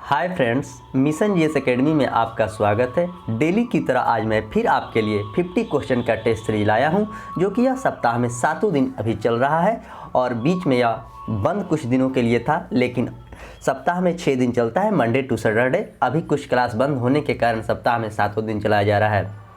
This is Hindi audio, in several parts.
Hi friends, mission GS academy में आपका स्वागत है। डेली की तरह आज मैं फिर आपके लिए 50 क्वेश्चन का टेस्ट सीरीज लाया हूं, जो कि यह सप्ताह में 7 दिन अभी चल रहा है और बीच में यह बंद कुछ दिनों के लिए था, लेकिन सप्ताह में 6 दिन चलता है, मंडे टू सैटरडे। अभी कुछ क्लास बंद होने के कारण सप्ताह में 7 दिन चलाया जा रहा है।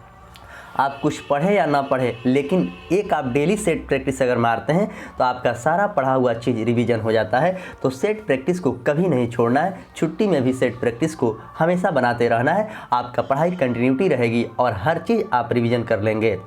आप कुछ पढ़े या ना पढ़े, लेकिन एक आप डेली सेट प्रैक्टिस अगर मारते हैं तो आपका सारा पढ़ा हुआ चीज़ रिवीजन हो जाता है। तो सेट प्रैक्टिस को कभी नहीं छोड़ना है, छुट्टी में भी सेट प्रैक्टिस को हमेशा बनाते रहना है। आपका पढ़ाई कंटिन्यूटी रहेगी और हर चीज़ आप रिवीजन कर लेंगे।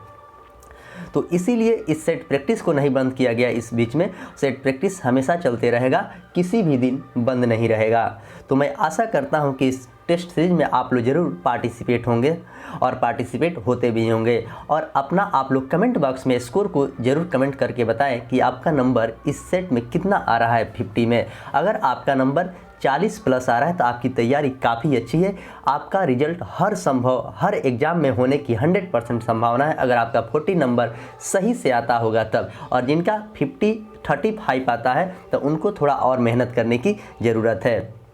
तो इसीलिए इस सेट प्रैक्टिस को नहीं बंद किया गया। इस बीच में सेट प्रैक्टिस हमेशा चलते रहेगा, किसी भी दिन बंद नहीं रहेगा। तो मैं आशा करता हूं कि इस टेस्ट सीरीज में आप लोग ज़रूर पार्टिसिपेट होंगे और पार्टिसिपेट होते भी होंगे। और अपना आप लोग कमेंट बॉक्स में स्कोर को ज़रूर कमेंट करके बताएं कि आपका नंबर इस सेट में कितना आ रहा है 50 में। अगर आपका नंबर 40 प्लस आ रहा है तो आपकी तैयारी काफ़ी अच्छी है। आपका रिजल्ट हर एग्ज़ाम में होने की 100% संभावना है, अगर आपका 40 नंबर सही से आता होगा तब। और जिनका 35 आता है तो उनको थोड़ा और मेहनत करने की ज़रूरत है।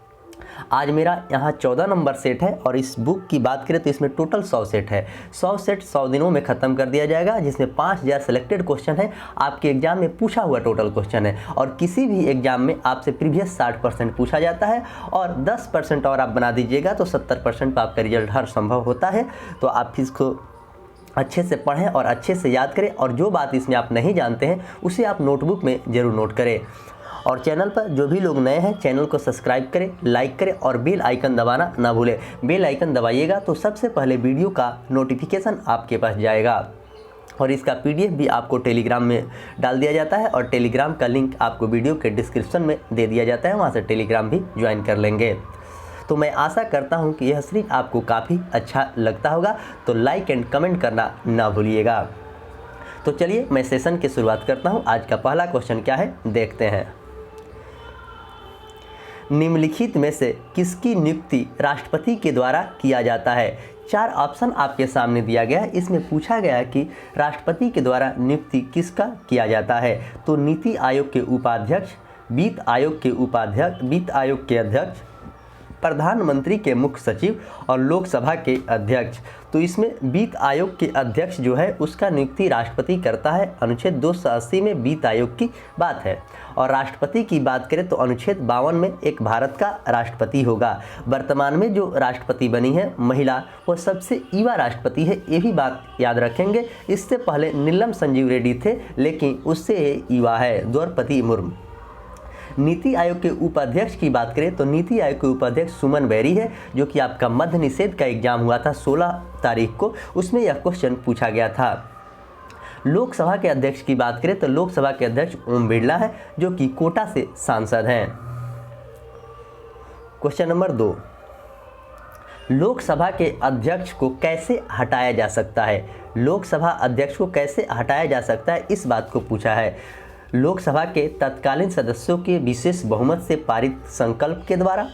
आज मेरा यहाँ 14 नंबर सेट है और इस बुक की बात करें तो इसमें टोटल 100 सेट है। 100 सेट 100 दिनों में ख़त्म कर दिया जाएगा, जिसमें 5000 सेलेक्टेड क्वेश्चन है। आपके एग्जाम में पूछा हुआ टोटल क्वेश्चन है और किसी भी एग्जाम में आपसे प्रीवियस 60% पूछा जाता है और 10% और आप बना दीजिएगा तो 70% पर आपका रिजल्ट हर संभव होता है। तो आप इसको अच्छे से पढ़ें और अच्छे से याद करें, और जो बात इसमें आप नहीं जानते हैं उसे आप नोटबुक में ज़रूर नोट करें। और चैनल पर जो भी लोग नए हैं चैनल को सब्सक्राइब करें, लाइक करें और बेल आइकन दबाना ना भूलें। बेल आइकन दबाइएगा तो सबसे पहले वीडियो का नोटिफिकेशन आपके पास जाएगा। और इसका पीडीएफ भी आपको टेलीग्राम में डाल दिया जाता है और टेलीग्राम का लिंक आपको वीडियो के डिस्क्रिप्शन में दे दिया जाता है, वहाँ से टेलीग्राम भी ज्वाइन कर लेंगे। तो मैं आशा करता हूँ कि यह सीरीज आपको काफ़ी अच्छा लगता होगा, तो लाइक एंड कमेंट करना ना भूलिएगा। तो चलिए मैं सेशन की शुरुआत करता हूँ। आज का पहला क्वेश्चन क्या है देखते हैं। निम्नलिखित में से किसकी नियुक्ति राष्ट्रपति के द्वारा किया जाता है? 4 ऑप्शन आपके सामने दिया गया है। इसमें पूछा गया है कि राष्ट्रपति के द्वारा नियुक्ति किसका किया जाता है। तो नीति आयोग के उपाध्यक्ष, वित्त आयोग के अध्यक्ष, प्रधानमंत्री के मुख्य सचिव और लोकसभा के अध्यक्ष। तो इसमें वित्त आयोग के अध्यक्ष जो है उसका नियुक्ति राष्ट्रपति करता है। अनुच्छेद 280 में वित्त आयोग की बात है। और राष्ट्रपति की बात करें तो अनुच्छेद 52 में एक भारत का राष्ट्रपति होगा। वर्तमान में जो राष्ट्रपति बनी है महिला, वो सबसे युवा राष्ट्रपति है, ये भी बात याद रखेंगे। इससे पहले नीलम संजीव रेड्डी थे, लेकिन उससे युवा है द्रौपदी मुर्मू। नीति आयोग के उपाध्यक्ष की बात करें तो नीति आयोग के उपाध्यक्ष सुमन बैरी है, जो कि आपका मध्य निषेध का एग्जाम हुआ था 16 तारीख को, उसमें यह क्वेश्चन पूछा गया था। लोकसभा के अध्यक्ष की बात करें तो लोकसभा के अध्यक्ष ओम बिरला है, जो कि कोटा से सांसद हैं। क्वेश्चन नंबर 2, लोकसभा के अध्यक्ष को कैसे हटाया जा सकता है? लोकसभा अध्यक्ष को कैसे हटाया जा सकता है, इस बात को पूछा है। लोकसभा के तत्कालीन सदस्यों के विशेष बहुमत से पारित संकल्प के द्वारा,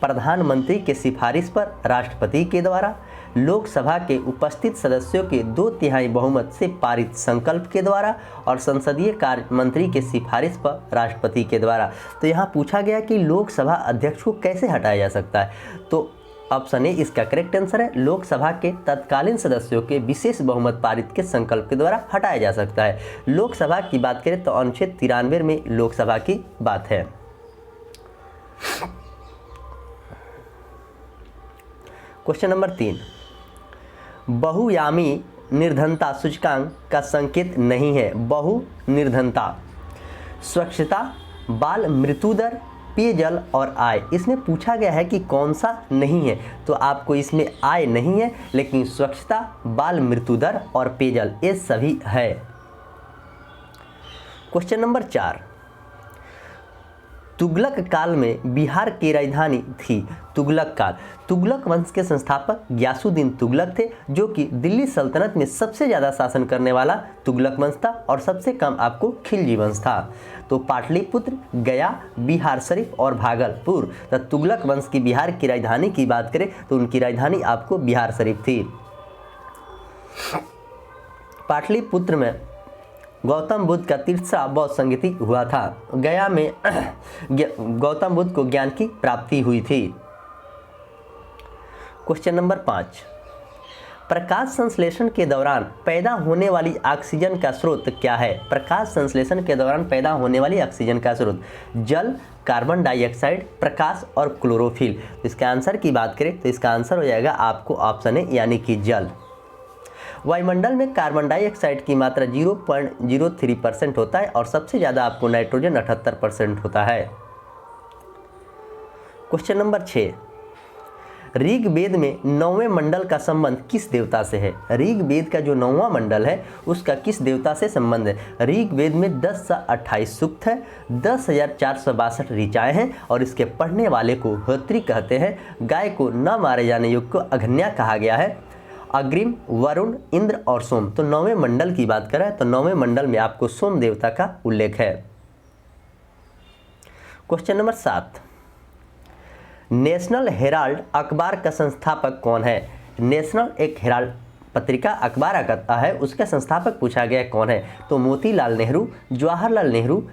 प्रधानमंत्री के सिफारिश पर राष्ट्रपति के द्वारा, लोकसभा के उपस्थित सदस्यों के 2/3 बहुमत से पारित संकल्प के द्वारा और संसदीय कार्य मंत्री के सिफारिश पर राष्ट्रपति के द्वारा। तो यहाँ पूछा गया कि लोकसभा अध्यक्ष को कैसे हटाया जा सकता है। तो ऑप्शन ए इसका करेक्ट आंसर है। लोकसभा के तत्कालीन सदस्यों के विशेष बहुमत पारित के संकल्प के द्वारा हटाया जा सकता है। लोकसभा की बात करें तो अनुच्छेद 93 में लोकसभा की बात है। क्वेश्चन नंबर 3, बहुयामी निर्धनता सूचकांक का संकेत नहीं है। बहु निर्धनता, स्वच्छता, बाल मृत्यु दर, पेयजल और आय। इसमें पूछा गया है कि कौन सा नहीं है, तो आपको इसमें आय नहीं है, लेकिन स्वच्छता, बाल मृत्यु दर और पेयजल ये सभी है। क्वेश्चन नंबर 4, तुगलक काल में बिहार की राजधानी थी। तुगलक काल, तुगलक वंश के संस्थापक ग्यासुद्दीन तुगलक थे, जो कि दिल्ली सल्तनत में सबसे ज़्यादा शासन करने वाला तुगलक वंश था और सबसे कम आपको खिलजी वंश था। तो पाटलिपुत्र, गया, बिहार शरीफ और भागलपुर। तो तुगलक वंश की बिहार की राजधानी की बात करें तो उनकी राजधानी आपको बिहार शरीफ थी। पाटलिपुत्र में गौतम बुद्ध का तीसरा बौद्ध संगति हुआ था। गया में गौतम बुद्ध को ज्ञान की प्राप्ति हुई थी। क्वेश्चन नंबर 5, प्रकाश संश्लेषण के दौरान पैदा होने वाली ऑक्सीजन का स्रोत क्या है? प्रकाश संश्लेषण के दौरान पैदा होने वाली ऑक्सीजन का स्रोत जल, कार्बन डाइऑक्साइड, प्रकाश और क्लोरोफिल। तो इसका आंसर की बात करें तो इसका आंसर हो जाएगा आपको ऑप्शन ए यानी कि जल। वायुमंडल में कार्बन डाइऑक्साइड की मात्रा 0.03% होता है और सबसे ज़्यादा आपको नाइट्रोजन 78% होता है। क्वेश्चन नंबर 6, ऋग्वेद में 9वें मंडल का संबंध किस देवता से है? ऋग्वेद का जो 9वां मंडल है उसका किस देवता से संबंध है? ऋग्वेद में 10 से 28 सूक्त है, 10,462 ऋचाएँ हैं और इसके पढ़ने वाले को होत्री कहते हैं। गाय को न मारे जाने योग्य को अग्न्या कहा गया है। अग्रिम, वरुण, इंद्र और सोम। तो 9वें मंडल की बात करें तो 9वें मंडल में आपको सोम देवता का उल्लेख है। क्वेश्चन नंबर 7, नेशनल हेराल्ड अखबार का संस्थापक कौन है? नेशनल एक हेराल्ड पत्रिका अखबार आता है, उसका संस्थापक पूछा गया कौन है? तो मोतीलाल नेहरू, जवाहरलाल नेहरू,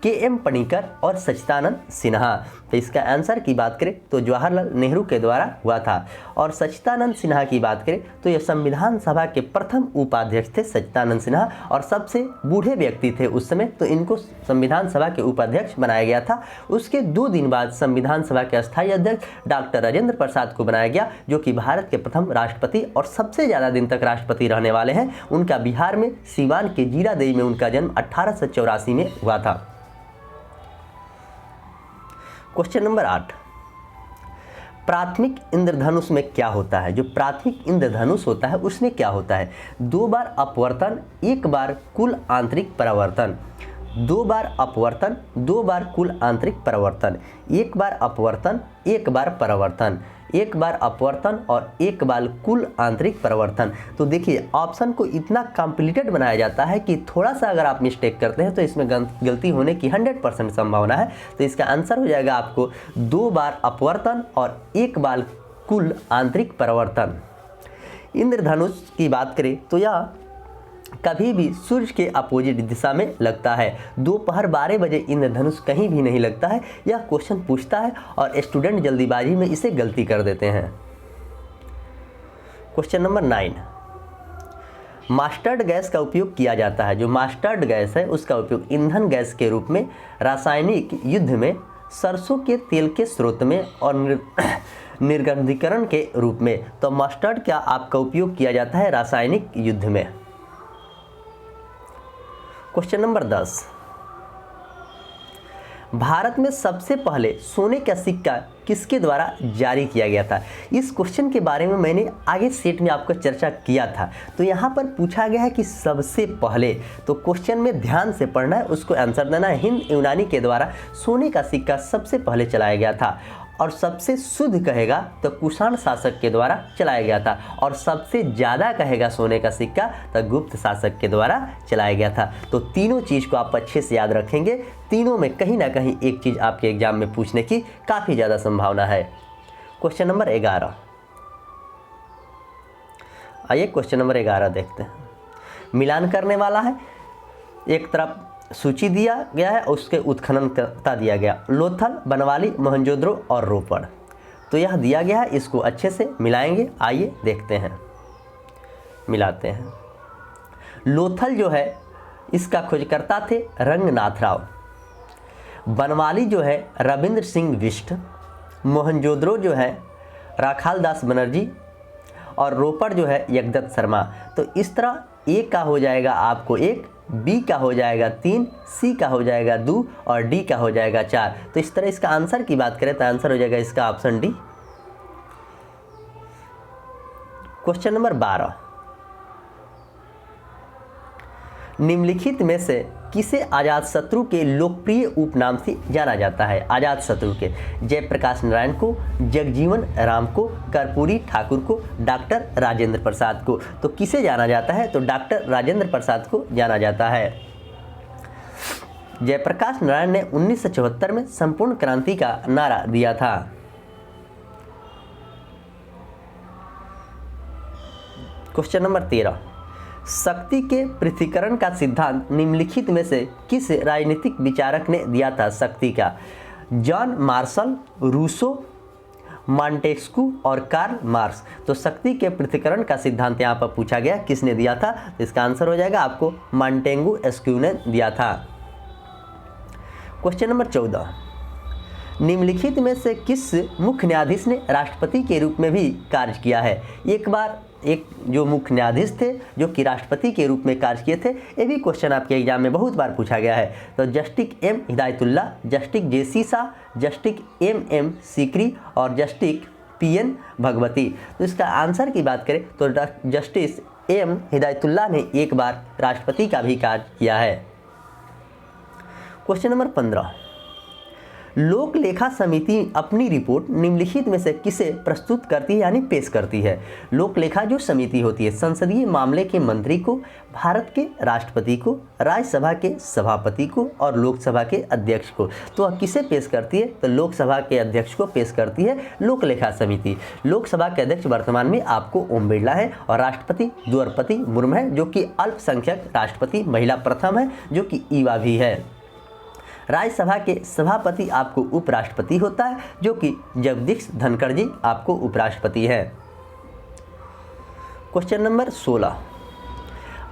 के.एम. पनिकर और सच्चिदानंद सिन्हा। तो इसका आंसर की बात करें तो जवाहरलाल नेहरू के द्वारा हुआ था। और सच्चिदानंद सिन्हा की बात करें तो ये संविधान सभा के प्रथम उपाध्यक्ष थे सच्चिदानंद सिन्हा, और सबसे बूढ़े व्यक्ति थे उस समय, तो इनको संविधान सभा के उपाध्यक्ष बनाया गया था। उसके 2 दिन बाद संविधान सभा के अस्थायी अध्यक्ष डॉक्टर राजेंद्र प्रसाद को बनाया गया, जो कि भारत के प्रथम राष्ट्रपति और सबसे ज़्यादा दिन तक राष्ट्रपति रहने वाले हैं। उनका बिहार में सीवान के जीरादेई में उनका जन्म 1884 में हुआ था। क्वेश्चन नंबर 8, प्राथमिक इंद्रधनुष में क्या होता है? जो प्राथमिक इंद्रधनुष होता है उसमें क्या होता है? 2 बार अपवर्तन, 1 बार कुल आंतरिक परावर्तन। 2 बार अपवर्तन, 2 बार कुल आंतरिक परावर्तन, 1 बार अपवर्तन, 1 बार परावर्तन, 1 बार अपवर्तन और 1 बार कुल आंतरिक परावर्तन। तो देखिए ऑप्शन को इतना कॉम्प्लिकेटेड बनाया जाता है कि थोड़ा सा अगर आप मिस्टेक करते हैं तो इसमें गलती होने की 100% संभावना है। तो इसका आंसर हो जाएगा आपको 2 बार अपवर्तन और 1 बार कुल आंतरिक परावर्तन। इंद्रधनुष की बात करें तो यह कभी भी सूर्य के अपोजिट दिशा में लगता है। दोपहर 12 बजे इंद्रधनुष कहीं भी नहीं लगता है। यह क्वेश्चन पूछता है और स्टूडेंट जल्दीबाजी में इसे गलती कर देते हैं। क्वेश्चन नंबर 9, मास्टर्ड गैस का उपयोग किया जाता है। जो मास्टर्ड गैस है उसका उपयोग ईंधन गैस के रूप में, रासायनिक युद्ध में, सरसों के तेल के स्रोत में और निर्गंधीकरण के रूप में। तो मास्टर्ड का आपका उपयोग किया जाता है रासायनिक युद्ध में। क्वेश्चन नंबर 10, भारत में सबसे पहले सोने का सिक्का किसके द्वारा जारी किया गया था? इस क्वेश्चन के बारे में मैंने आगे सेट में आपको चर्चा किया था। तो यहाँ पर पूछा गया है कि सबसे पहले, तो क्वेश्चन में ध्यान से पढ़ना है, उसको आंसर देना है। हिंद यूनानी के द्वारा सोने का सिक्का सबसे पहले चलाया गया था। और सबसे शुद्ध कहेगा तो कुषाण शासक के द्वारा चलाया गया था। और सबसे ज़्यादा कहेगा सोने का सिक्का तो गुप्त शासक के द्वारा चलाया गया था। तो तीनों चीज़ को आप अच्छे से याद रखेंगे। तीनों में कहीं ना कहीं एक चीज़ आपके एग्जाम में पूछने की काफ़ी ज़्यादा संभावना है। क्वेश्चन नंबर 11, आइए क्वेश्चन नंबर 11 देखते हैं। मिलान करने वाला है, एक तरफ सूची दिया गया है, उसके उत्खनन करता दिया गया, लोथल, बनवाली, मोहनजोदड़ो और रोपड़। तो यह दिया गया है, इसको अच्छे से मिलाएंगे। आइए देखते हैं, मिलाते हैं। लोथल जो है इसका खोजकर्ता थे रंगनाथ राव। बनवाली जो है रविंद्र सिंह बिष्ट। मोहनजोदड़ो जो है राखाल दास बनर्जी और रोपड़ जो है यज्ञदत्त शर्मा। तो इस तरह ए का हो जाएगा आपको 1, बी का हो जाएगा 3, सी का हो जाएगा 2 और डी का हो जाएगा 4। तो इस तरह इसका आंसर की बात करें तो आंसर हो जाएगा इसका ऑप्शन डी। क्वेश्चन नंबर 12, निम्नलिखित में से किसे अजातशत्रु के लोकप्रिय उपनाम से जाना जाता है? अजातशत्रु के जयप्रकाश नारायण को, जगजीवन राम को, कर्पूरी ठाकुर को, डॉक्टर राजेंद्र प्रसाद को। तो किसे जाना जाता है? तो डॉक्टर राजेंद्र प्रसाद को जाना जाता है। जयप्रकाश नारायण ने 1974 में संपूर्ण क्रांति का नारा दिया था। क्वेश्चन नंबर 13, शक्ति के पृथ्वीकरण का सिद्धांत निम्नलिखित में से किस राजनीतिक विचारक ने दिया था? शक्ति का जॉन मार्शल, रूसो, मॉन्टेस्क्यू और कार्ल मार्क्स। तो शक्ति के पृथक्करण का सिद्धांत यहाँ पर पूछा गया, किसने दिया था? तो इसका आंसर हो जाएगा आपको मॉन्टेस्क्यू ने दिया था। क्वेश्चन नंबर 14, निम्नलिखित में से किस मुख्य न्यायाधीश ने राष्ट्रपति के रूप में भी कार्य किया है? एक बार एक जो मुख्य न्यायाधीश थे जो कि राष्ट्रपति के रूप में कार्य किए थे, ये भी क्वेश्चन आपके एग्जाम में बहुत बार पूछा गया है। तो जस्टिस एम हिदायतुल्ला, जस्टिस जेसी शाह, जस्टिस एम सीकरी और जस्टिस पीएन भगवती। तो इसका आंसर की बात करें तो जस्टिस एम हिदायतुल्ला ने एक बार राष्ट्रपति का भी कार्य किया है। क्वेश्चन नंबर 15, लोक लेखा समिति अपनी रिपोर्ट निम्नलिखित में से किसे प्रस्तुत करती है यानी पेश करती है? लोक लेखा जो समिति होती है संसदीय मामले के मंत्री को, भारत के राष्ट्रपति को, राज्यसभा के सभापति को और लोकसभा के अध्यक्ष को। तो वह किसे पेश करती है? तो लोकसभा के अध्यक्ष को पेश करती है लोक लेखा समिति। लोकसभा के अध्यक्ष वर्तमान में आपको ओम बिरला है और राष्ट्रपति द्रौपदी मुर्मू है जो कि अल्पसंख्यक राष्ट्रपति महिला प्रथम है जो कि ईवा भी है। राज्यसभा के सभापति आपको उपराष्ट्रपति होता है जो कि जगदीश धनखड़ जी आपको उपराष्ट्रपति है। क्वेश्चन नंबर 16,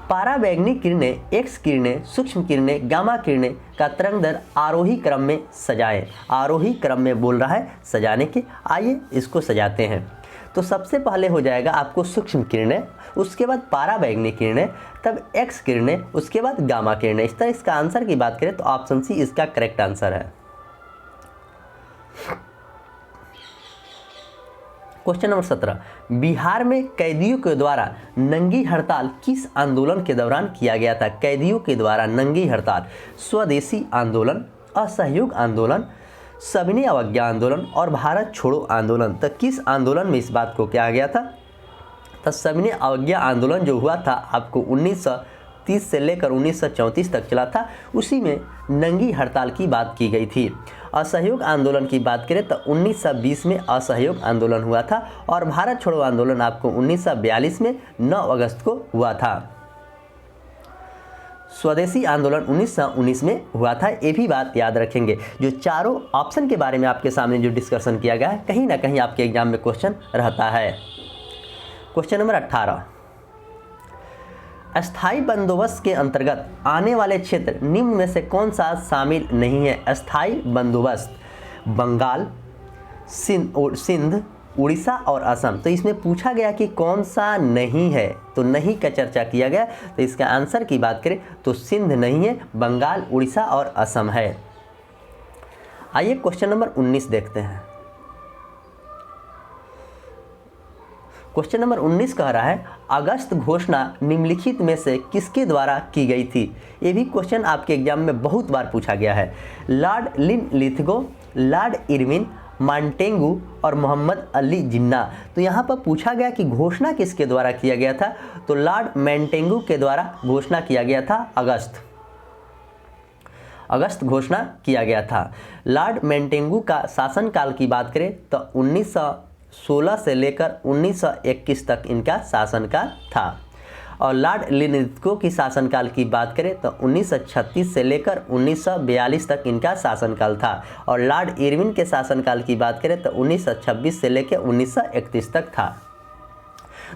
पाराबैंगनी किरणें, एक्स किरणें, सूक्ष्म किरणें, गामा किरणें का तरंग दैर्घ्य आरोही क्रम में सजाएं। आरोही क्रम में बोल रहा है सजाने के, आइए इसको सजाते हैं। तो सबसे पहले हो जाएगा आपको सूक्ष्म किरणें, उसके बाद पाराबैंगनी किरणें, तब एक्स किरणें, उसके बाद गामा किरणें। इस तरह इसका आंसर की बात करें तो ऑप्शन सी इसका करेक्ट आंसर है। क्वेश्चन नंबर 17, बिहार में कैदियों के द्वारा नंगी हड़ताल किस आंदोलन के दौरान किया गया था? कैदियों के द्वारा नंगी हड़ताल, स्वदेशी आंदोलन, असहयोग आंदोलन, सविनय अवज्ञा आंदोलन और भारत छोड़ो आंदोलन। तो किस आंदोलन में इस बात को किया गया था? तो सविनय अवज्ञा आंदोलन जो हुआ था आपको 1930 से लेकर 1934 तक चला था, उसी में नंगी हड़ताल की बात की गई थी। असहयोग आंदोलन की बात करें तो 1920 में असहयोग आंदोलन हुआ था और भारत छोड़ो आंदोलन आपको 1942 में 9 अगस्त को हुआ था। स्वदेशी आंदोलन 1919 में हुआ था, ये भी बात याद रखेंगे। जो चारों ऑप्शन के बारे में आपके सामने जो डिस्कशन किया गया है कहीं ना कहीं आपके एग्जाम में क्वेश्चन रहता है। क्वेश्चन नंबर 18, अस्थाई बंदोबस्त के अंतर्गत आने वाले क्षेत्र निम्न में से कौन सा शामिल नहीं है? अस्थाई बंदोबस्त बंगाल, सिंध, उड़ीसा और असम। तो इसमें पूछा गया कि कौन सा नहीं है, तो नहीं का चर्चा किया गया। तो इसका आंसर की बात करें तो सिंध नहीं है, बंगाल, उड़ीसा और असम है। आइए क्वेश्चन नंबर 19 देखते हैं। क्वेश्चन नंबर 19 कह रहा है अगस्त घोषणा निम्नलिखित में से किसके द्वारा की गई थी? ये भी क्वेश्चन आपके एग्जाम में बहुत बार पूछा गया है। Lord Linlithgow, Lord Irwin, Montagu और मोहम्मद अली जिन्ना। तो यहाँ पर पूछा गया कि घोषणा किसके द्वारा किया गया था? तो लॉर्ड मॉन्टेगू के द्वारा घोषणा किया गया था। अगस्त घोषणा किया गया था। लॉर्ड मॉन्टेगू का शासनकाल की बात करें तो 1916 से लेकर 1921 तक इनका शासनकाल था और लॉर्ड लिनलिथगो की शासनकाल की बात करें तो 1936 से लेकर 1942 तक इनका शासनकाल था और लॉर्ड इरविन के शासनकाल की बात करें तो 1926 से लेकर 1931 तक था।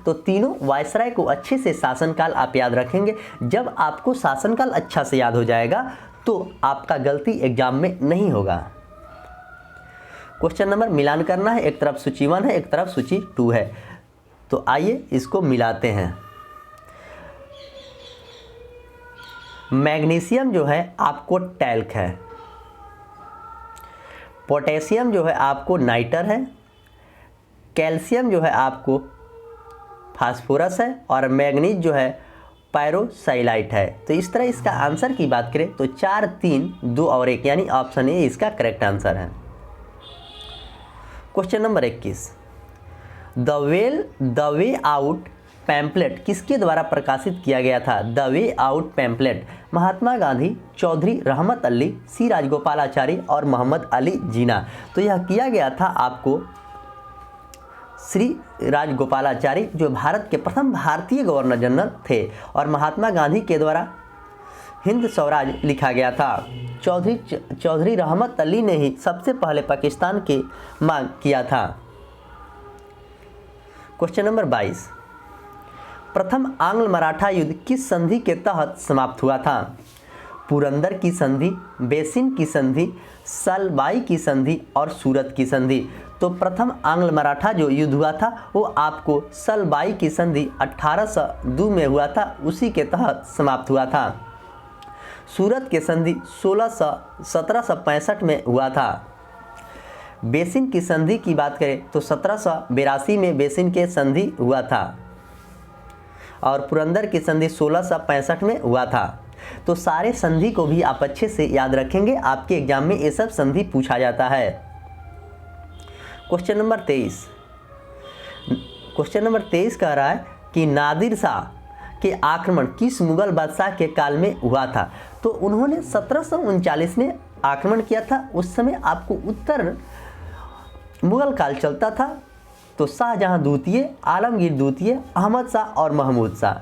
तो तीनों वायसराय को अच्छे से शासनकाल आप याद रखेंगे। जब आपको शासनकाल अच्छा से याद हो जाएगा तो आपका गलती एग्जाम में नहीं होगा। क्वेश्चन नंबर मिलान करना है, एक तरफ सूची 1 है, एक तरफ सूची 2 है। तो आइए इसको मिलाते हैं। मैग्नीशियम जो है आपको टैल्क है, पोटेशियम जो है आपको नाइटर है, कैल्शियम जो है आपको फास्फोरस है और मैग्नीज जो है पैरोसाइलाइट है। तो इस तरह इसका आंसर की बात करें तो 4, 3, 2 और 1 यानी ऑप्शन ए इसका करेक्ट आंसर है। Question number 21, the way out pamphlet किसके द्वारा प्रकाशित किया गया था? The way out pamphlet Mahatma Gandhi, Chaudhary रहमत अली, सी राजगोपालाचारी और मोहम्मद अली जिन्ना। तो यह किया गया था आपको श्री राजगोपालाचारी जो भारत के प्रथम भारतीय गवर्नर जनरल थे और महात्मा गांधी के द्वारा हिंद स्वराज लिखा गया था। चौधरी रहमत अली ने ही सबसे पहले पाकिस्तान की मांग किया था। क्वेश्चन नंबर 22, प्रथम आंग्ल मराठा युद्ध किस संधि के तहत समाप्त हुआ था? पुरंदर की संधि, बेसिन की संधि, सलबाई की संधि और सूरत की संधि। तो प्रथम आंग्ल मराठा जो युद्ध हुआ था वो आपको सलबाई की संधि 1802 में हुआ था, उसी के तहत समाप्त हुआ था। सूरत की संधि 1765 में हुआ था। बेसिन की संधि की बात करें तो 1782 में बेसिन के संधि हुआ था और पुरंदर की संधि 1665 में हुआ था। तो सारे संधि को भी आप अच्छे से याद रखेंगे, आपके एग्जाम में ये सब संधि पूछा जाता है। क्वेश्चन नंबर 23 कह रहा है कि नादिर शाह के आक्रमण किस मुगल बादशाह के काल में हुआ था? तो उन्होंने 1739 में आक्रमण किया था। उस समय आपको उत्तर मुगल काल चलता था, तो शाहजहां द्वितीय, आलमगीर द्वितीय, अहमद शाह और महमूद शाह।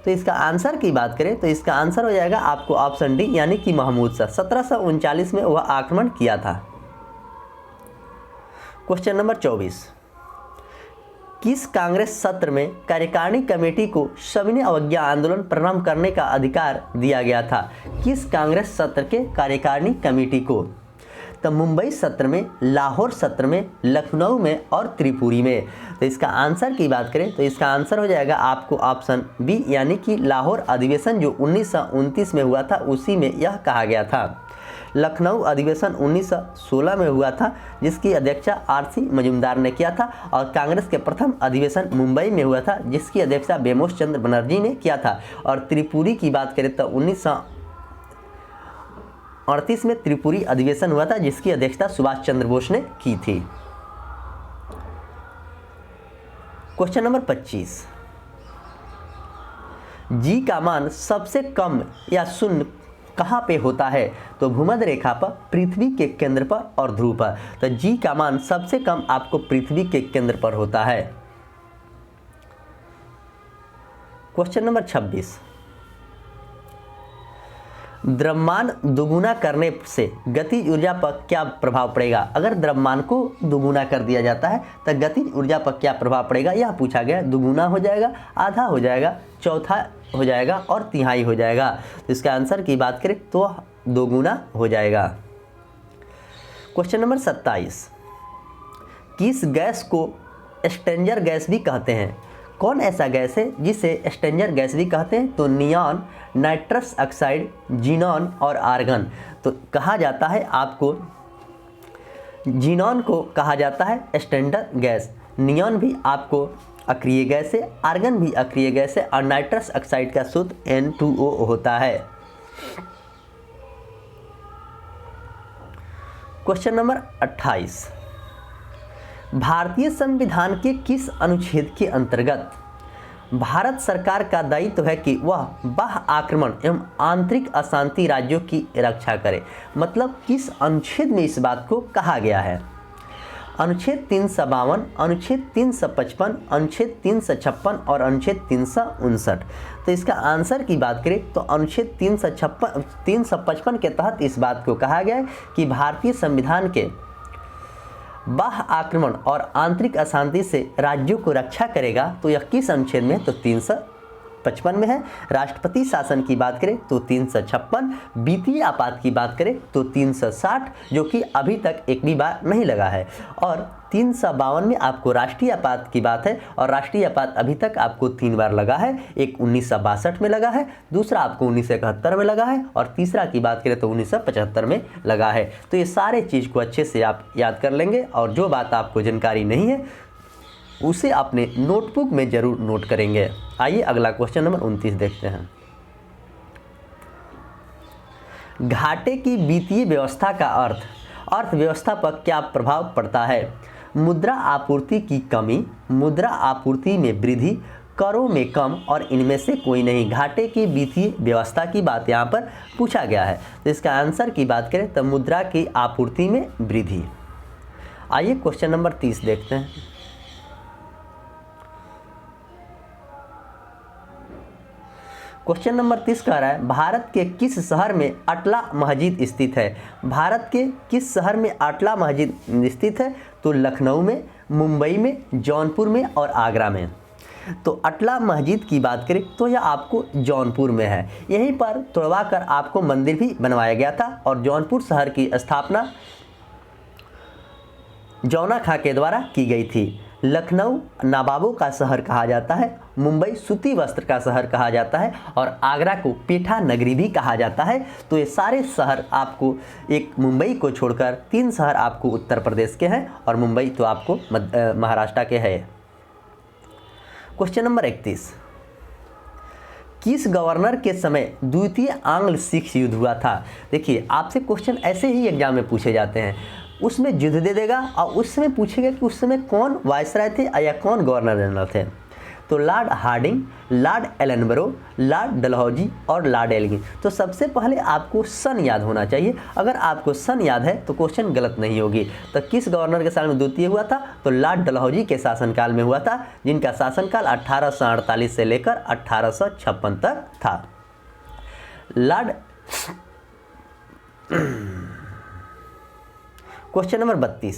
तो इसका आंसर की बात करें तो इसका आंसर हो जाएगा आपको ऑप्शन डी, यानी कि महमूद शाह। 1739 में वह आक्रमण किया था। क्वेश्चन नंबर 24, किस कांग्रेस सत्र में कार्यकारिणी कमेटी को सविनय अवज्ञा आंदोलन प्रारंभ करने का अधिकार दिया गया था? किस कांग्रेस सत्र के कार्यकारिणी कमेटी को? तो मुंबई सत्र में, लाहौर सत्र में, लखनऊ में और त्रिपुरी में। तो इसका आंसर की बात करें तो इसका आंसर हो जाएगा आपको ऑप्शन बी, यानी कि लाहौर अधिवेशन जो 1929 में हुआ था उसी में यह कहा गया था। लखनऊ अधिवेशन 1916 में हुआ था, जिसकी अध्यक्षता आर.सी. मजूमदार ने किया था। और कांग्रेस के प्रथम अधिवेशन मुंबई में हुआ था, जिसकी अध्यक्षता बेमोस चंद्र बनर्जी ने किया था। और त्रिपुरी की बात करें तो 1938 में त्रिपुरी अधिवेशन हुआ था, जिसकी अध्यक्षता सुभाष चंद्र बोस ने की थी। क्वेश्चन नंबर 25, जी का मान सबसे कम या शून्य कहाँ पे होता है? तो भूमध्य रेखा पर, पृथ्वी के केंद्र पर और ध्रुव पर। तो जी का मान सबसे कम आपको पृथ्वी के केंद्र पर होता है। क्वेश्चन नंबर 26, द्रव्यमान दुगुना करने से गतिज ऊर्जा पर क्या प्रभाव पड़ेगा? अगर द्रव्यमान को दुगुना कर दिया जाता है तो गतिज ऊर्जा पर क्या प्रभाव पड़ेगा, यह पूछा गया। दुगुना हो जाएगा, आधा हो जाएगा, चौथा हो जाएगा और तिहाई हो जाएगा। तो इसका आंसर की बात करें तो दोगुना हो जाएगा। क्वेश्चन नंबर 27, किस गैस को स्ट्रेंजर गैस भी कहते हैं? कौन ऐसा गैस है जिसे स्ट्रेंजर गैस भी कहते हैं? तो नियॉन, नाइट्रस ऑक्साइड, जीनॉन और आर्गन। तो कहा जाता है आपको जीनॉन को कहा जाता है स्ट्रेंजर गैस, नियॉन भी आपको अक्रिय गैस है, आर्गन भी अक्रिय गैस है और नाइट्रस ऑक्साइड का शुद्ध N2O होता है। क्वेश्चन नंबर 28, भारतीय संविधान के किस अनुच्छेद के अंतर्गत भारत सरकार का दायित्व है कि वह बाह्य आक्रमण एवं आंतरिक अशांति राज्यों की रक्षा करे? मतलब किस अनुच्छेद में इस बात को कहा गया है? अनुच्छेद 352, अनुच्छेद 355, अनुच्छेद 356 और अनुच्छेद 359। तो इसका आंसर की बात करें तो अनुच्छेद 355 के तहत इस बात को कहा गया है कि भारतीय संविधान के बाह्य आक्रमण और आंतरिक अशांति से राज्यों को रक्षा करेगा। तो यह किस अनुच्छेद में? तो 355 में है। राष्ट्रपति शासन की बात करें तो 356, वित्तीय आपात की बात करें तो 360, जो कि अभी तक एक भी बार नहीं लगा है। और 352 में आपको राष्ट्रीय आपात की बात है और राष्ट्रीय आपात अभी तक आपको 3 बार लगा है। एक 1962 में लगा है, दूसरा आपको 1971 में लगा है और तीसरा की बात करें तो 1975 में लगा है। तो ये सारे चीज़ को अच्छे से आप याद कर लेंगे और जो बात आपको जानकारी नहीं है उसे अपने नोटबुक में जरूर नोट करेंगे। आइए अगला क्वेश्चन नंबर 29 देखते हैं। घाटे की वित्तीय व्यवस्था का अर्थव्यवस्था पर क्या प्रभाव पड़ता है? मुद्रा आपूर्ति की कमी, मुद्रा आपूर्ति में वृद्धि, करों में कम और इनमें से कोई नहीं। घाटे की वित्तीय व्यवस्था की बात यहाँ पर पूछा गया है। तो इसका आंसर की बात करें तो मुद्रा की आपूर्ति में वृद्धि। आइए क्वेश्चन नंबर 30 देखते हैं। क्वेश्चन नंबर 30 कह रहा है भारत के किस शहर में अटला मस्जिद स्थित है? भारत के किस शहर में अटला मस्जिद स्थित है? तो लखनऊ में, मुंबई में, जौनपुर में और आगरा में। तो अटला मस्जिद की बात करें तो यह आपको जौनपुर में है। यहीं पर तोड़वा कर आपको मंदिर भी बनवाया गया था और जौनपुर शहर की स्थापना जौना खां के द्वारा की गई थी। लखनऊ नवाबों का शहर कहा जाता है, मुंबई सूती वस्त्र का शहर कहा जाता है और आगरा को पेठा नगरी भी कहा जाता है। तो ये सारे शहर आपको, एक मुंबई को छोड़कर 3 शहर आपको उत्तर प्रदेश के हैं और मुंबई तो आपको महाराष्ट्र के है। क्वेश्चन नंबर 31, किस गवर्नर के समय द्वितीय आंग्ल सिख युद्ध हुआ था? देखिए आपसे क्वेश्चन ऐसे ही एग्जाम में पूछे जाते हैं, उसमें युद्ध दे देगा और उस समय पूछेगा कि उस समय कौन वायसराय थे या कौन गवर्नर जनरल थे। तो Lord Hardinge, Lord Ellenborough, Lord Dalhousie और लॉर्ड एल्गिन। तो सबसे पहले आपको सन याद होना चाहिए। अगर आपको सन याद है तो क्वेश्चन गलत नहीं होगी। तो किस गवर्नर के साल में द्वितीय हुआ था? तो लॉर्ड डलहौजी के शासनकाल में हुआ था, जिनका शासनकाल 1848 से लेकर 1856 तक था। क्वेश्चन नंबर 32,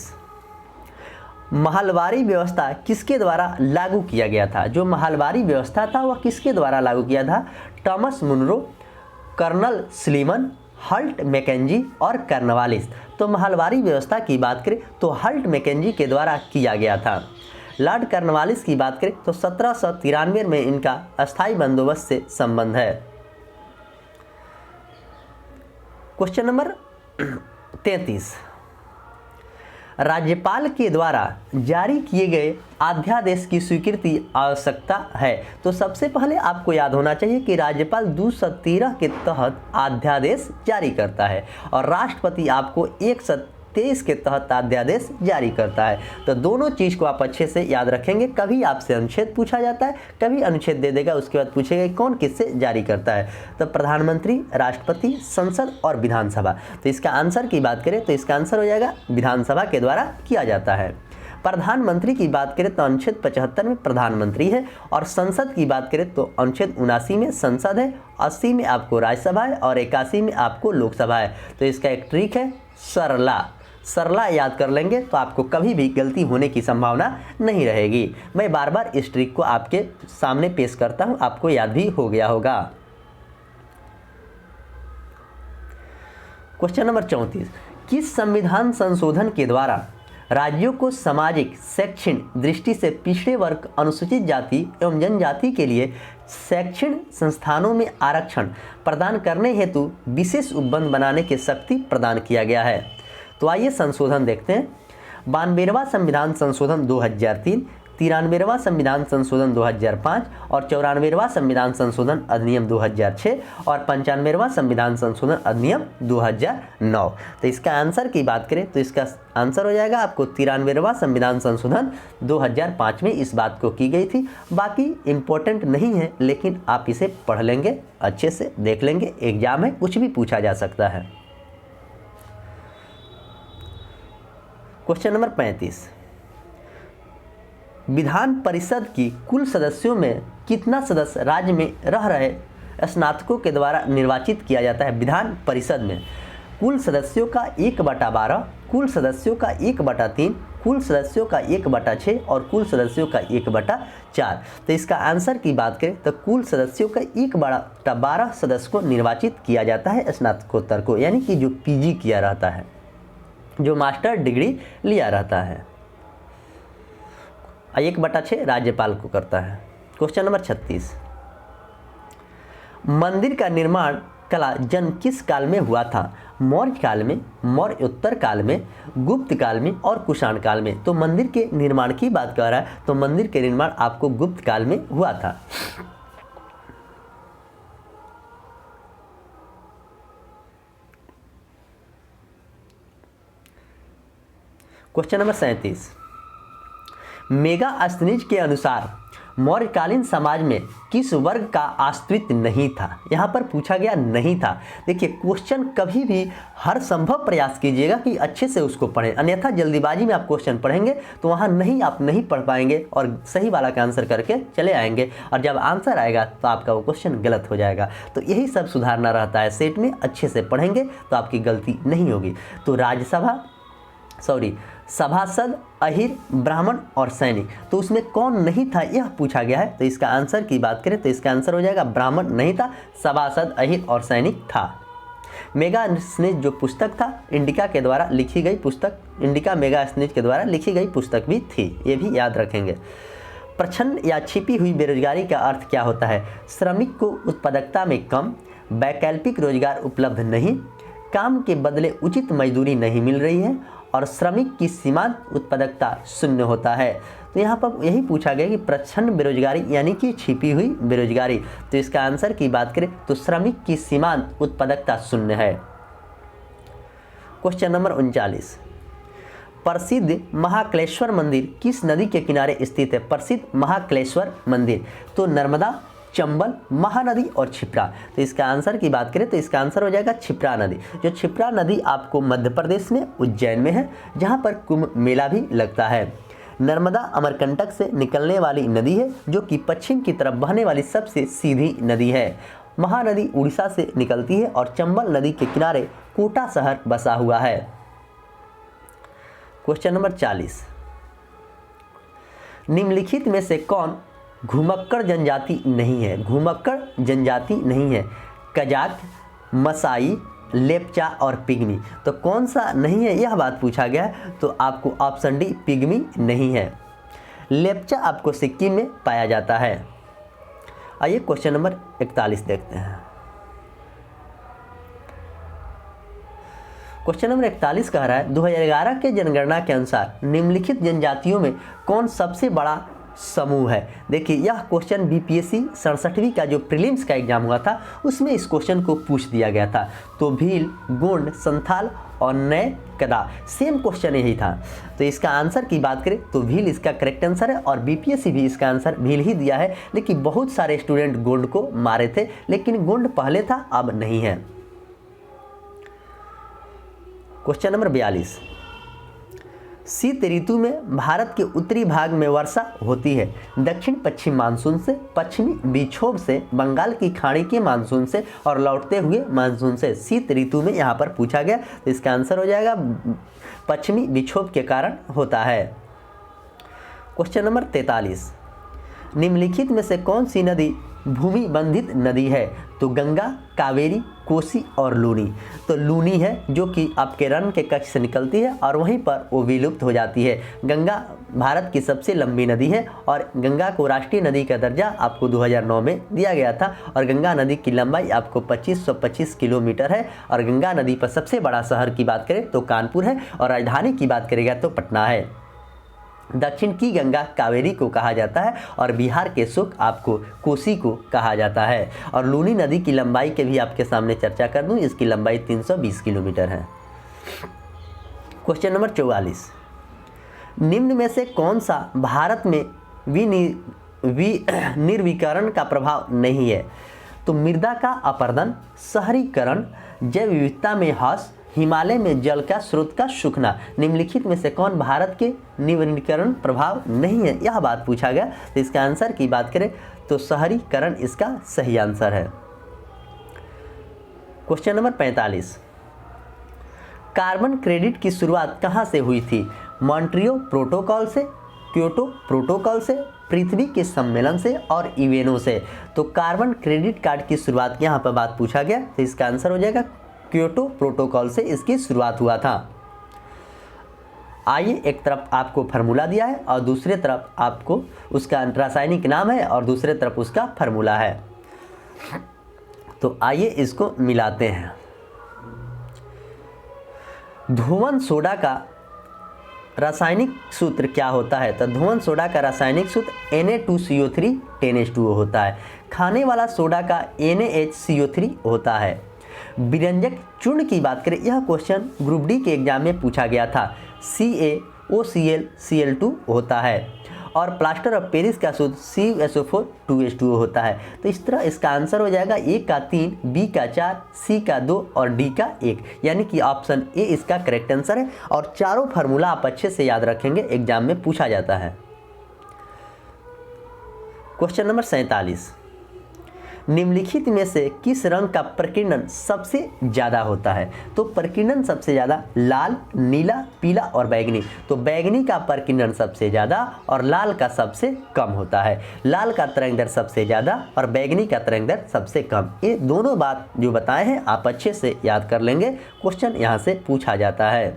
महलवारी व्यवस्था किसके द्वारा लागू किया गया था? जो महलवारी व्यवस्था था वह किसके द्वारा लागू किया था? Thomas Munro, colonel Sleeman, Holt Mackenzie और कर्नवालिस। तो महलवारी व्यवस्था की बात करें तो हल्ट मैकेंजी के द्वारा किया गया था। लॉर्ड कर्नवालिस की बात करें तो 1793 में इनका अस्थायी बंदोबस्त से संबंध है। क्वेश्चन नंबर 33, राज्यपाल के द्वारा जारी किए गए अध्यादेश की स्वीकृति आवश्यकता है। तो सबसे पहले आपको याद होना चाहिए कि राज्यपाल 213 के तहत अध्यादेश जारी करता है और राष्ट्रपति आपको 123 के तहत अध्यादेश जारी करता है। तो दोनों चीज़ को आप अच्छे से याद रखेंगे। कभी आपसे अनुच्छेद पूछा जाता है, कभी अनुच्छेद दे देगा, उसके बाद पूछेगा कौन किससे जारी करता है। तो प्रधानमंत्री, राष्ट्रपति, संसद और विधानसभा। तो इसका आंसर की बात करें तो इसका आंसर हो जाएगा विधानसभा के द्वारा किया जाता है। प्रधानमंत्री की बात करें तो अनुच्छेद 75 में प्रधानमंत्री है और संसद की बात करें तो अनुच्छेद 79 में संसद है, 80 में आपको राज्यसभा है और 81 में आपको लोकसभा है। तो इसका एक ट्रिक है सरला याद कर लेंगे तो आपको कभी भी गलती होने की संभावना नहीं रहेगी। मैं बार बार इस ट्रिक को आपके सामने पेश करता हूं, आपको याद भी हो गया होगा। क्वेश्चन नंबर 34, किस संविधान संशोधन के द्वारा राज्यों को सामाजिक शैक्षणिक दृष्टि से पिछड़े वर्ग, अनुसूचित जाति एवं जनजाति के लिए शैक्षणिक संस्थानों में आरक्षण प्रदान करने हेतु विशेष उपबंध बनाने की शक्ति प्रदान किया गया है? तो आइए संशोधन देखते हैं। 92वां संविधान संशोधन 2003, 93वां संविधान संशोधन 2005 और 94वां संविधान संशोधन अधिनियम 2006 और 95वां संविधान संशोधन अधिनियम 2009। तो इसका आंसर की बात करें तो इसका आंसर हो जाएगा आपको 93वां संविधान संशोधन 2005 में इस बात को की गई थी। बाकी इम्पोर्टेंट नहीं है, लेकिन आप इसे पढ़ लेंगे, अच्छे से देख लेंगे, एग्जाम में कुछ भी पूछा जा सकता है। क्वेश्चन नंबर 35, विधान परिषद की कुल सदस्यों में कितना सदस्य राज्य में रह रहे स्नातकों के द्वारा निर्वाचित किया जाता है? विधान परिषद में कुल सदस्यों का 1/12, कुल सदस्यों का 1/3, कुल सदस्यों का 1/6 और कुल सदस्यों का 1/4। तो इसका आंसर की बात करें तो कुल सदस्यों का 1/12 सदस्य को निर्वाचित किया जाता है स्नातकोत्तर को, यानी कि जो पीजी किया रहता है, जो मास्टर डिग्री लिया रहता है। 1/6 राज्यपाल को करता है। क्वेश्चन नंबर 36, मंदिर का निर्माण कला जन्म किस काल में हुआ था? मौर्य काल में, मौर्योत्तर काल में, गुप्त काल में और कुषाण काल में। तो मंदिर के निर्माण की बात कर रहा है तो मंदिर के निर्माण आपको गुप्त काल में हुआ था। क्वेश्चन नंबर 37, मेगास्थनीज के अनुसार मौर्यकालीन समाज में किस वर्ग का अस्तित्व नहीं था? यहाँ पर पूछा गया नहीं था। देखिए क्वेश्चन कभी भी हर संभव प्रयास कीजिएगा कि अच्छे से उसको पढ़ें, अन्यथा जल्दीबाजी में आप क्वेश्चन पढ़ेंगे तो वहाँ आप नहीं पढ़ पाएंगे और सही वाला का आंसर करके चले आएंगे, और जब आंसर आएगा तो आपका वो क्वेश्चन गलत हो जाएगा। तो यही सब सुधारना रहता है सेट में, अच्छे से पढ़ेंगे तो आपकी गलती नहीं होगी। तो सभासद, अहिर, ब्राह्मण और सैनिक, तो उसमें कौन नहीं था यह पूछा गया है। तो इसका आंसर की बात करें तो इसका आंसर हो जाएगा ब्राह्मण नहीं था, सभासद, अहिर और सैनिक था। मेगा स्नेच जो पुस्तक था इंडिका के द्वारा लिखी गई पुस्तक, इंडिका मेगा स्नेच के द्वारा लिखी गई पुस्तक भी थी, ये भी याद रखेंगे। प्रच्छन्न या छिपी हुई बेरोजगारी का अर्थ क्या होता है? श्रमिक को उत्पादकता में कम, वैकल्पिक रोजगार उपलब्ध नहीं, काम के बदले उचित मजदूरी नहीं मिल रही है और श्रमिक की सीमांत उत्पादकता शून्य होता है। तो यहाँ पर यही पूछा गया कि प्रच्छन्न बेरोजगारी यानी कि छिपी हुई बेरोजगारी। तो इसका आंसर की बात करें तो श्रमिक की सीमांत उत्पादकता शून्य है। क्वेश्चन नंबर 39, प्रसिद्ध महाकालेश्वर मंदिर किस नदी के किनारे स्थित है? प्रसिद्ध महाकालेश्वर मंदिर तो नर्मदा, चंबल, महानदी और क्षिप्रा। तो इसका आंसर की बात करें तो इसका आंसर हो जाएगा क्षिप्रा नदी। जो क्षिप्रा नदी आपको मध्य प्रदेश में उज्जैन में है, जहां पर कुंभ मेला भी लगता है। नर्मदा अमरकंटक से निकलने वाली नदी है जो कि पश्चिम की तरफ बहने वाली सबसे सीधी नदी है। महानदी उड़ीसा से निकलती है और चंबल नदी के किनारे कोटा शहर बसा हुआ है। क्वेश्चन नंबर 40, निम्नलिखित में से कौन घुमक्कड़ जनजाति नहीं है? घुमक्कड़ जनजाति नहीं है। कजाक, मसाई, लेप्चा और पिग्मी। तो कौन सा नहीं है यह बात पूछा गया है, तो आपको ऑप्शन डी पिग्मी नहीं है। लेप्चा आपको सिक्किम में पाया जाता है। आइए क्वेश्चन नंबर 41 देखते हैं। क्वेश्चन नंबर 41 कह रहा है 2011 के जनगणना के अनुसार निम्नलिखित जनजातियों में कौन सबसे बड़ा समूह है? देखिए यह क्वेश्चन बीपीएससी 67वीं का जो प्रीलिम्स का एग्जाम हुआ था उसमें इस क्वेश्चन को पूछ दिया गया था। तो भील, गोंड, संथाल और नए कदा, सेम क्वेश्चन यही था। तो इसका आंसर की बात करें तो भील इसका करेक्ट आंसर है और बीपीएससी भी इसका आंसर भील ही दिया है। लेकिन बहुत सारे स्टूडेंट गोंड को मारे थे, लेकिन गोंड पहले था अब नहीं है। क्वेश्चन नंबर 42, शीत ऋतु में भारत के उत्तरी भाग में वर्षा होती है दक्षिण पश्चिम मानसून से, पश्चिमी विक्षोभ से, बंगाल की खाड़ी के मानसून से और लौटते हुए मानसून से। शीत ऋतु में यहाँ पर पूछा गया तो इसका आंसर हो जाएगा पश्चिमी विक्षोभ के कारण होता है। क्वेश्चन नंबर 43, निम्नलिखित में से कौन सी नदी भूमि बंधित नदी है? तो गंगा, कावेरी, कोसी और लूनी। तो लूनी है जो कि आपके रन के कक्ष से निकलती है और वहीं पर वो विलुप्त हो जाती है। गंगा भारत की सबसे लंबी नदी है और गंगा को राष्ट्रीय नदी का दर्जा आपको 2009 में दिया गया था और गंगा नदी की लंबाई आपको 2525 किलोमीटर है। और गंगा नदी पर सबसे बड़ा शहर की बात करें तो कानपुर है और राजधानी की बात करेगा तो पटना है। दक्षिण की गंगा कावेरी को कहा जाता है और बिहार के सुख आपको कोसी को कहा जाता है। और लूनी नदी की लंबाई के भी आपके सामने चर्चा कर दूं, इसकी लंबाई 320 किलोमीटर है। क्वेश्चन नंबर 44, निम्न में से कौन सा भारत में निर्विकरण का प्रभाव नहीं है? तो मृदा का अपरदन, शहरीकरण, जैव विविधता में ह्रास, हिमालय में जल का स्रोत का सूखना। निम्नलिखित में से कौन भारत के निर्विकरण प्रभाव नहीं है यह बात पूछा गया। तो इसका आंसर की बात करें तो शहरीकरण इसका सही आंसर है। क्वेश्चन नंबर 45, कार्बन क्रेडिट की शुरुआत कहां से हुई थी? मॉन्ट्रियो प्रोटोकॉल से, क्योटो प्रोटोकॉल से, पृथ्वी के सम्मेलन से और यूएनओ से। तो कार्बन क्रेडिट कार्ड की शुरुआत यहाँ पर बात पूछा गया तो इसका आंसर हो जाएगा क्योटो प्रोटोकॉल से इसकी शुरुआत हुआ था। आइए एक तरफ आपको फार्मूला दिया है और दूसरे तरफ आपको उसका रासायनिक नाम है और दूसरे तरफ उसका फार्मूला है। तो आइए इसको मिलाते हैं। धुवन सोडा का रासायनिक सूत्र क्या होता है? तो धुवन सोडा का रासायनिक सूत्र Na2CO3 10H2O होता है। खाने वाला सोडा का NaHCO3 होता है। विरंजक चूर्ण की बात करें, यह क्वेश्चन ग्रुप डी के एग्जाम में पूछा गया था। CaOCl Cl2 होता है। और प्लास्टर ऑफ पेरिस का सूत्र CuSO4 2H2O होता है। तो इस तरह इसका आंसर हो जाएगा A का 3, B का 4, C का 2 और D का 1, यानी कि ऑप्शन ए इसका करेक्ट आंसर है। और चारों फार्मूला आप अच्छे से याद रखेंगे, एग्जाम में पूछा जाता है। क्वेश्चन नंबर 47, निम्नलिखित में से किस रंग का प्रकीर्णन सबसे ज़्यादा होता है? तो प्रकीर्णन सबसे ज़्यादा लाल, नीला, पीला और बैंगनी। तो बैंगनी का प्रकीर्णन सबसे ज़्यादा और लाल का सबसे कम होता है। लाल का तरंग सबसे ज़्यादा और बैंगनी का तरंग सबसे कम। ये दोनों बात जो बताए हैं आप अच्छे से याद कर लेंगे, क्वेश्चन यहाँ से पूछा जाता है।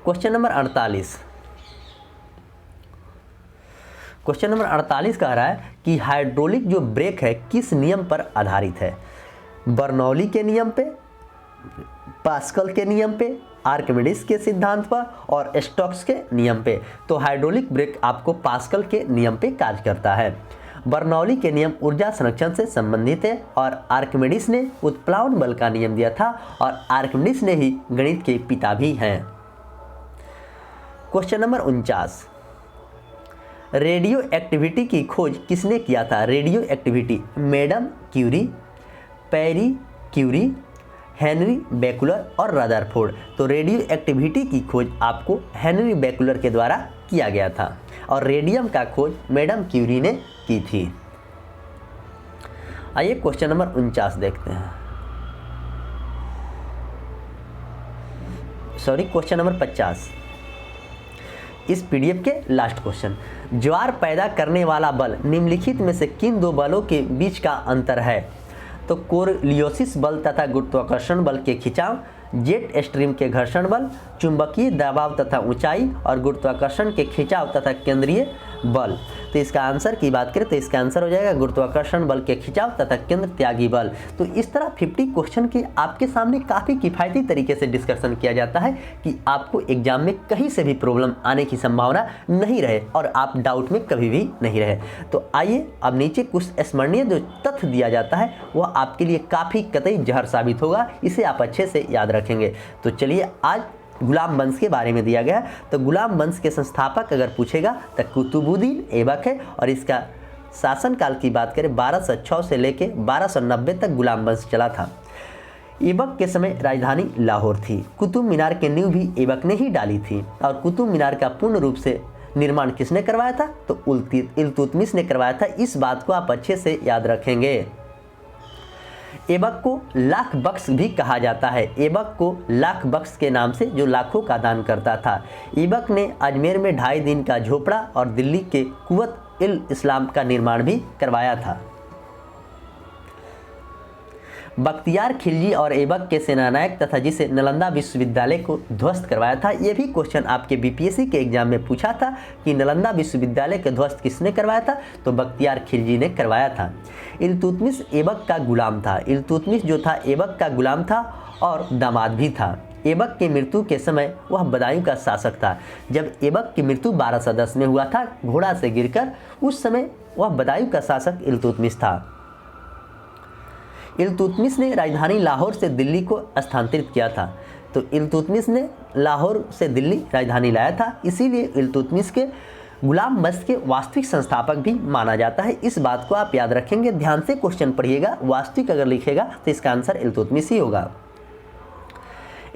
क्वेश्चन नंबर 48, क्वेश्चन नंबर 48 कह रहा है कि हाइड्रोलिक जो ब्रेक है किस नियम पर आधारित है? बर्नौली के नियम पे, पास्कल के नियम पे, आर्किमिडीज के सिद्धांत पर और स्टोक्स के नियम पे। तो हाइड्रोलिक ब्रेक आपको पास्कल के नियम पे कार्य करता है। बर्नौली के नियम ऊर्जा संरक्षण से संबंधित है और आर्किमिडीज ने उत्प्लावन बल का नियम दिया था और आर्किमिडीज ने ही गणित के पिता भी हैं। क्वेश्चन नंबर 49, रेडियो एक्टिविटी की खोज किसने किया था? रेडियो एक्टिविटी मैडम क्यूरी, पैरी क्यूरी, हेनरी बेकुलर और रदरफोर्ड। तो रेडियो एक्टिविटी की खोज आपको हेनरी बेकुलर के द्वारा किया गया था और रेडियम का खोज मैडम क्यूरी ने की थी। आइए क्वेश्चन नंबर 49 देखते हैं। क्वेश्चन नंबर 50, इस पीडीएफ के लास्ट क्वेश्चन, ज्वार पैदा करने वाला बल निम्नलिखित में से किन दो बलों के बीच का अंतर है? तो कोरियोलिस बल तथा गुरुत्वाकर्षण बल के खिंचाव, जेट स्ट्रीम के घर्षण बल, चुंबकीय दबाव तथा ऊंचाई और गुरुत्वाकर्षण के खिंचाव तथा केंद्रीय बल। तो इसका आंसर की बात करें तो इसका आंसर हो जाएगा गुरुत्वाकर्षण बल के खिंचाव तथा केंद्र त्यागी बल। तो इस तरह 50 क्वेश्चन की आपके सामने काफ़ी किफ़ायती तरीके से डिस्कशन किया जाता है कि आपको एग्जाम में कहीं से भी प्रॉब्लम आने की संभावना नहीं रहे और आप डाउट में कभी भी नहीं रहे। तो आइए अब नीचे कुछ स्मरणीय जो तथ्य दिया जाता है वह आपके लिए काफ़ी कतई जहर साबित होगा, इसे आप अच्छे से याद रखेंगे। तो चलिए, आज गुलाम वंश के बारे में दिया गया है। तो गुलाम वंश के संस्थापक अगर पूछेगा तो कुतुबुद्दीन ऐबक है और इसका शासनकाल की बात करें 1206 से लेकर 1290 तक गुलाम वंश चला था। ऐबक के समय राजधानी लाहौर थी। कुतुब मीनार के नींव भी ऐबक ने ही डाली थी और कुतुब मीनार का पूर्ण रूप से निर्माण किसने करवाया था? तो इल्तुतमिश ने करवाया था। इस बात को आप अच्छे से याद रखेंगे। ऐबक को लाख बख्श भी कहा जाता है। ऐबक को लाख बख्श के नाम से, जो लाखों का दान करता था। ऐबक ने अजमेर में 2.5 दिन का झोपड़ा और दिल्ली के कुवत इल इस्लाम का निर्माण भी करवाया था। बख्तियार खिलजी और ऐबक के सेनानायक तथा जिसे नालंदा विश्वविद्यालय को ध्वस्त करवाया था। यह भी क्वेश्चन आपके बीपीएससी के एग्जाम में पूछा था कि नालंदा विश्वविद्यालय के ध्वस्त किसने करवाया था? तो बख्तियार खिलजी ने करवाया था। इल्तुतमिश ऐबक का गुलाम था। इल्तुतमिश जो था ऐबक का गुलाम था और दामाद भी था। ऐबक की मृत्यु के समय वह बदायूं का शासक था। जब ऐबक की मृत्यु 1210 में हुआ था घोड़ा से गिरकर, उस समय वह बदायूं का शासक इल्तुतमिश था। इल्तुतमिश ने राजधानी लाहौर से दिल्ली को स्थानांतरित किया था। तो इल्तुतमिश ने लाहौर से दिल्ली राजधानी लाया था, इसीलिए इल्तुतमिश के गुलाम वंश के वास्तविक संस्थापक भी माना जाता है। इस बात को आप याद रखेंगे, ध्यान से क्वेश्चन पढ़िएगा। वास्तविक अगर लिखेगा तो इसका आंसर इल्तुतमिश ही होगा।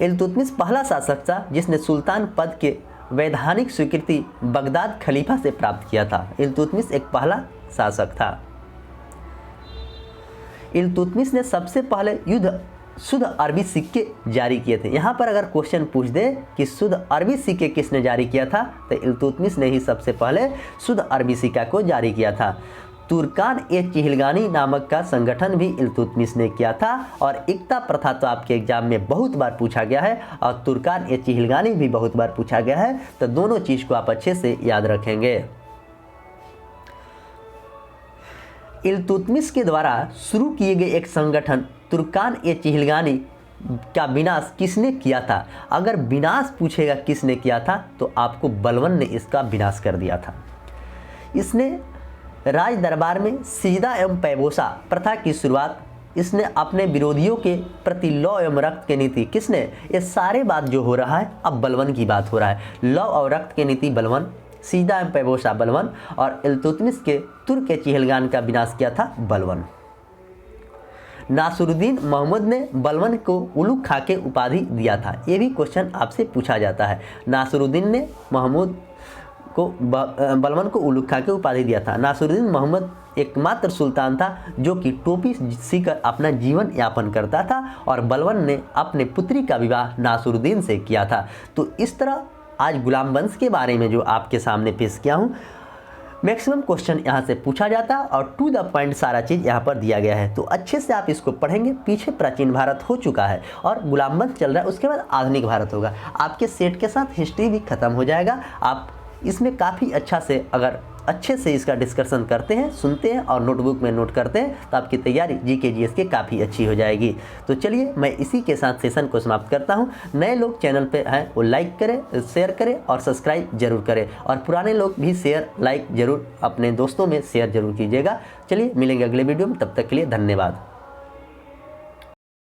इल्तुतमिश पहला शासक था जिसने सुल्तान पद के वैधानिक स्वीकृति बगदाद खलीफा से प्राप्त किया था। इल्तुतमिश एक पहला शासक था। इल्तुतमिश ने सबसे पहले शुद्ध अरबी सिक्के जारी किए थे। यहाँ पर अगर क्वेश्चन पूछ दे कि शुद्ध अरबी सिक्के किसने जारी किया था, तो इल्तुतमिश ने ही सबसे पहले शुद्ध अरबी सिक्का को जारी किया था। तुर्कान-ए-चिहलगानी नामक का संगठन भी इल्तुतमिश ने किया था और एकता प्रथा तो आपके एग्जाम में बहुत बार पूछा गया है और तुर्कान-ए-चिहलगानी भी बहुत बार पूछा गया है। तो दोनों चीज़ को आप अच्छे से याद रखेंगे। इल्तुतमिश के द्वारा शुरू किए गए एक संगठन तुर्कान-ए-चिहलगानी का विनाश किसने किया था? अगर विनाश पूछेगा किसने किया था तो आपको बलवन ने इसका विनाश कर दिया था। इसने राज दरबार में सिजदा एवं पैबोसा प्रथा की शुरुआत, इसने अपने विरोधियों के प्रति लौ एवं रक्त की नीति, किसने? ये सारे बात जो हो रहा है अब बलवन की बात हो रहा है। लौ और रक्त की नीति बलवन सीदा एवं पैबोसा बलवन, और इल्तुतमिश के तुर्क के चिहलगान का विनाश किया था बलवन। नासिरुद्दीन मोहम्मद ने बलवन को उलुग खां के उपाधि दिया था। ये भी क्वेश्चन आपसे पूछा जाता है। नासिरुद्दीन ने मोहम्मद को बलवन को उलुग खां के उपाधि दिया था। नासिरुद्दीन मोहम्मद एकमात्र सुल्तान था जो कि टोपी सीकर अपना जीवन यापन करता था, और बलवन ने अपने पुत्री का विवाह नासिरुद्दीन से किया था। तो इस तरह आज गुलाम वंश के बारे में जो आपके सामने पेश किया हूँ, मैक्सिमम क्वेश्चन यहाँ से पूछा जाता है और टू द पॉइंट सारा चीज़ यहाँ पर दिया गया है। तो अच्छे से आप इसको पढ़ेंगे। पीछे प्राचीन भारत हो चुका है और गुलाम वंश चल रहा है, उसके बाद आधुनिक भारत होगा। आपके सेट के साथ हिस्ट्री भी खत्म हो जाएगा। आप इसमें काफ़ी अच्छा से अगर अच्छे से इसका डिस्कशन करते हैं, सुनते हैं और नोटबुक में नोट करते हैं तो आपकी तैयारी जीके जीएस के काफ़ी अच्छी हो जाएगी। तो चलिए मैं इसी के साथ सेशन को समाप्त करता हूं। नए लोग चैनल पे हैं वो लाइक करें, शेयर करें और सब्सक्राइब जरूर करें, और पुराने लोग भी शेयर लाइक जरूर अपने दोस्तों में शेयर जरूर कीजिएगा। चलिए मिलेंगे अगले वीडियो में, तब तक के लिए धन्यवाद।